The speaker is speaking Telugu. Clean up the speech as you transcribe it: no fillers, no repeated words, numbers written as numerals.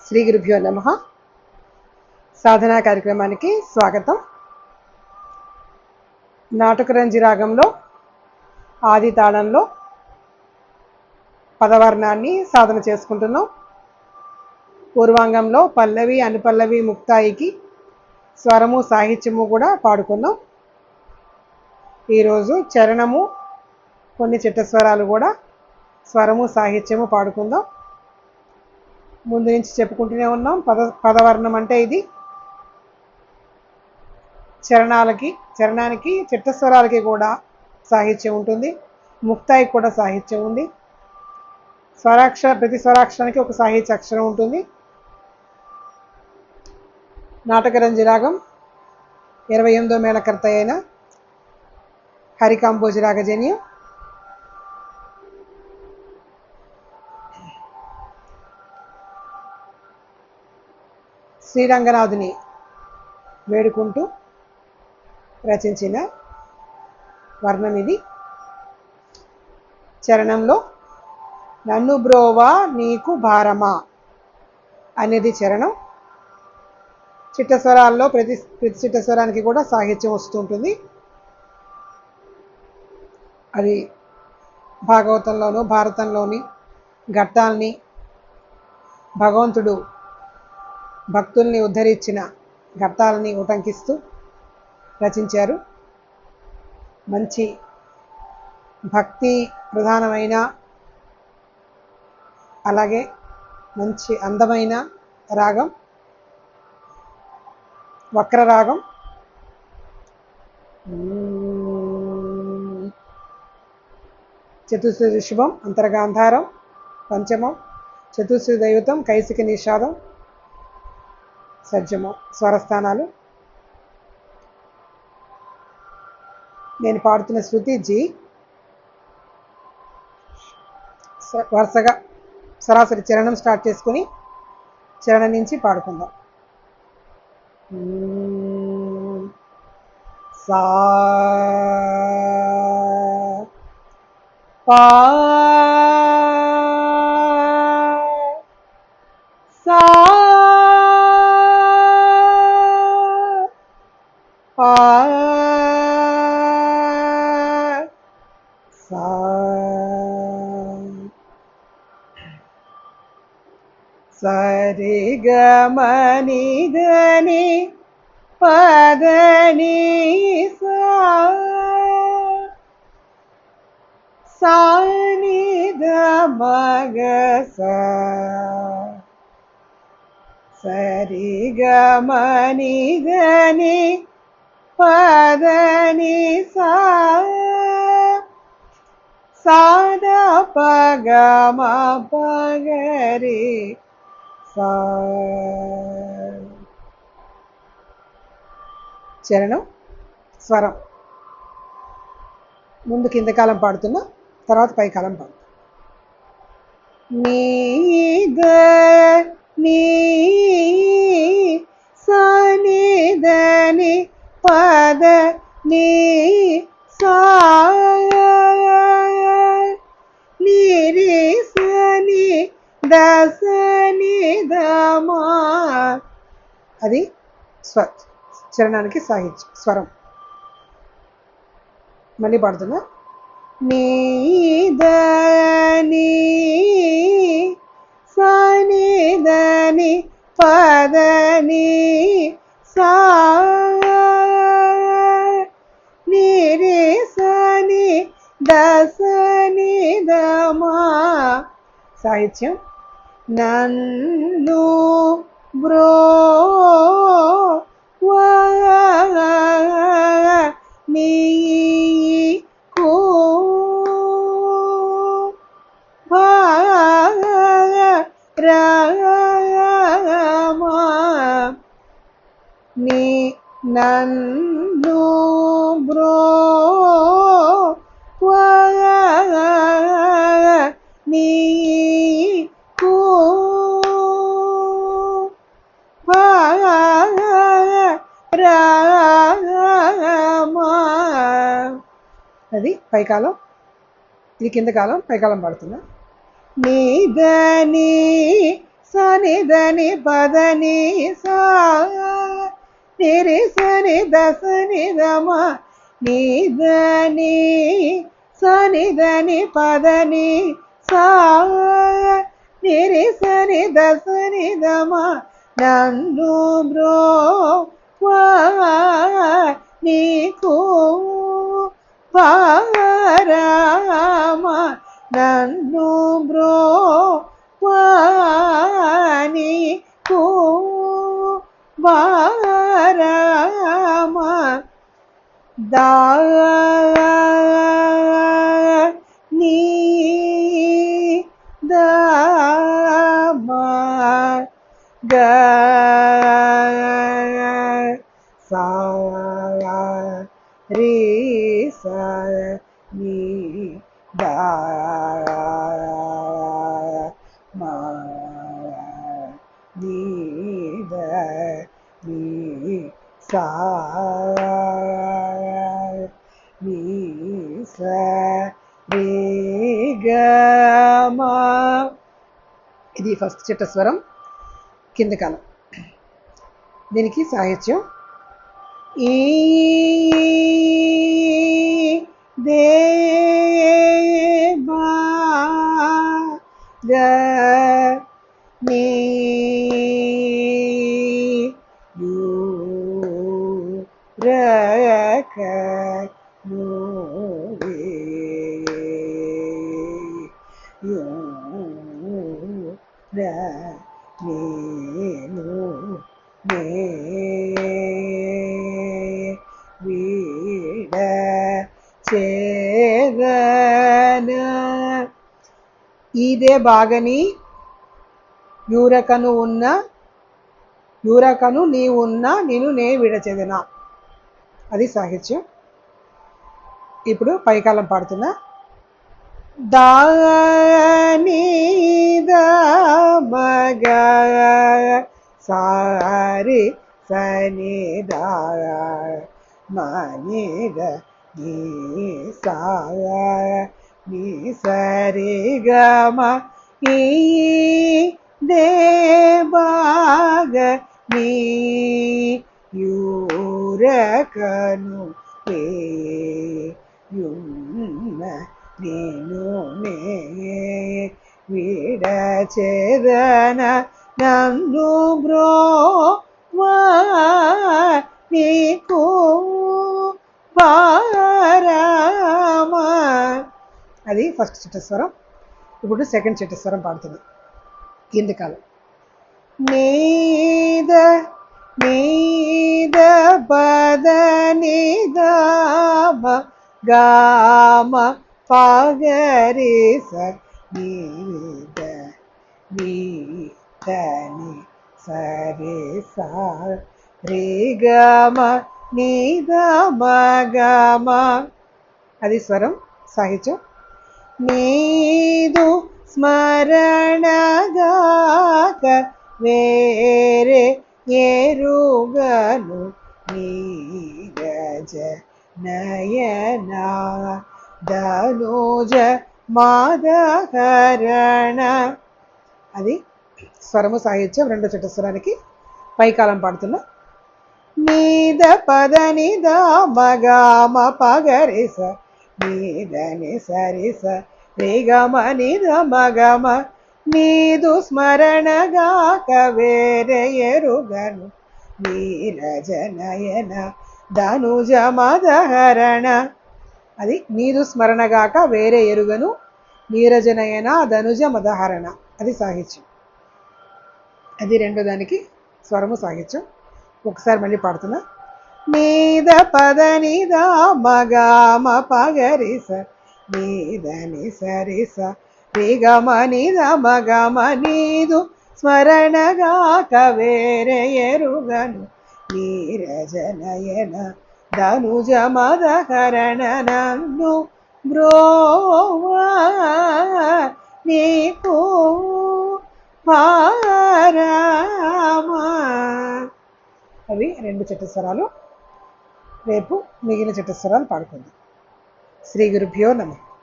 శ్రీ గురుభ్యో నమః. సాధనా కార్యక్రమానికి స్వాగతం. నాటకరంజి రాగంలో ఆది తాళంలో పదవర్ణాన్ని సాధన చేసుకుంటున్నాం. పూర్వాంగంలో పల్లవి, అనుపల్లవి, ముక్తాయికి స్వరము సాహిత్యము కూడా పాడుకున్నాం. ఈరోజు చరణము, కొన్ని చిట్టస్వరాలు కూడా స్వరము సాహిత్యము పాడుకుందాం. ముందు నుంచి చెప్పుకుంటూనే ఉన్నాం. పదవర్ణం అంటే ఇది చరణానికి చిట్టస్వరాలకి కూడా సాహిత్యం ఉంటుంది. ముక్తాయికి కూడా సాహిత్యం ఉంది. ప్రతి స్వరాక్షరానికి ఒక సాహిత్య అక్షరం ఉంటుంది. నాటకరంజి రాగం 28వ మేళకర్త అయిన హరికాంబోజి రాగజన్యం. శ్రీరంగనాథుని వేడుకుంటూ రచించిన వర్ణం ఇది. చరణంలో నన్ను బ్రోవా నీకు భారమా అనేది చరణం. చిట్టస్వరాల్లో ప్రతి చిట్టస్వరానికి కూడా సాహిత్యం వస్తుంటుంది. అది భాగవతంలోను భారతంలోని ఘట్టాల్ని భగవంతుడు భక్తుల్ని ఉద్ధరించిన ఘట్టాలని ఉటంకిస్తూ రచించారు. మంచి భక్తి ప్రధానమైన, అలాగే మంచి అందమైన రాగం, వక్రరాగం. చతుశ్రుతి శుభం, అంతర్గాంధారం, పంచమం, చతుశ్రుతి దైవతం, కైసిక నిషాదం, సజ్జమం స్వరస్థానాలు. నేను పాడుతున్న శృతి జీ. వరుసగా సరాసరి చరణం స్టార్ట్ చేసుకుని చరణం నుంచి పాడుకుందాం. సా పా సా పా సా సరి గమని దని పదని సాని మగ సరి గమని దని పదని సాద పగమ పగరి సా. చరణం స్వరం. ముందు కింద కాలం పాడుతున్నా, తర్వాత పై కాలం పాడుతున్నా. నీ నీ సాని దని పద నీ సా ని సని దసని దమా. అది చరణానికి సాహిత్యం స్వరం. మళ్ళీ పాడుతున్నా. నీ దని సని దని పదని సా ని సని దసని దమా. సాహిత్యం. నన్ను బ్రోవా నీకు భారమా. నన్ను బ్రోవా నీకు భారమా. అది పైకాలం. ఇది కింద కాలం. పైకాలం పాడుతున్నా. నీ దని సని దని పదని సా నిరి సని దసని దమ నీ దని సని దని పదని సా నిరి సని దసని దమ నన్ను బ్రోవా నీకు పారామ నన్ను బ్రోవా నీకు పారామ దా నీ దమా గా సా రి సా ని దా మా ని ద ని సా ని సా రి గ మా. ఇది ఫస్ట్ చట్టస్వరం కింద కాలం. దీనికి సాహిత్యం ఈ దే బా గ నీ యు ర క ను రే యు ర నీ ను నే వీడ చేదన. ఇదే బాగని యూరకను ఉన్న యూరకను నీ ఉన్న నేను నే విడచెదనా. అది సాహిత్యం. ఇప్పుడు పైకాలం పాడుతున్నా. దాని ద మగ సారి సని దా మని ద నీ సా నీ సరి గ మ ఈ దే బాగ నీ యూరకను రే యున్న నేను నే విడచెదన నన్ను బ్రోవా నీకు పారామ. అది ఫస్ట్ చట్టస్వరం. ఇప్పుడు సెకండ్ చట్టస్వరం పాడుతుంది కింది కాలం. నీద నీద పద నిద గామ పగరి స నీద నీదని సరి సా రి గమ నీద మగమ. అది స్వరం సాహిత్యం. నీదు స్మరణగాక వేరే ఎరుగను నీరజ నయన ధనుజ మాదహరణ. అది స్వరము సాహిత్యం. రెండో చట్టస్వరానికి పైకాలం పాడుతున్నా. నీద పద నిద మగమ పగరిస నీదని సరిస రి గమ నిద మగమ నీదు స్మరణగాక వేరే ఎరుగను నీరజ నయన ధనుజ మదహరణ. అది నీదు స్మరణగాక వేరే ఎరుగను నీరజ నయన ధనుజ మదహరణ. అది సాహిత్యం. అది రెండో దానికి స్వరము సాహిత్యం. ఒకసారి మళ్ళీ పాడుతున్నా. నీద పద నిద మగమ పగరిస నీదని సరిస రి గమ నిద మగమ నీదు స్మరణగాక వేరే ఎరుగను నీరజ నయన ధనుజ మదహరణ నన్ను బ్రోవా నీకు పారామ. అవి రెండు చట్టస్వరాలు. రేపు మిగిలిన చట్టస్వరాలు పాడుకుందాం. శ్రీ గురుభ్యో నమః.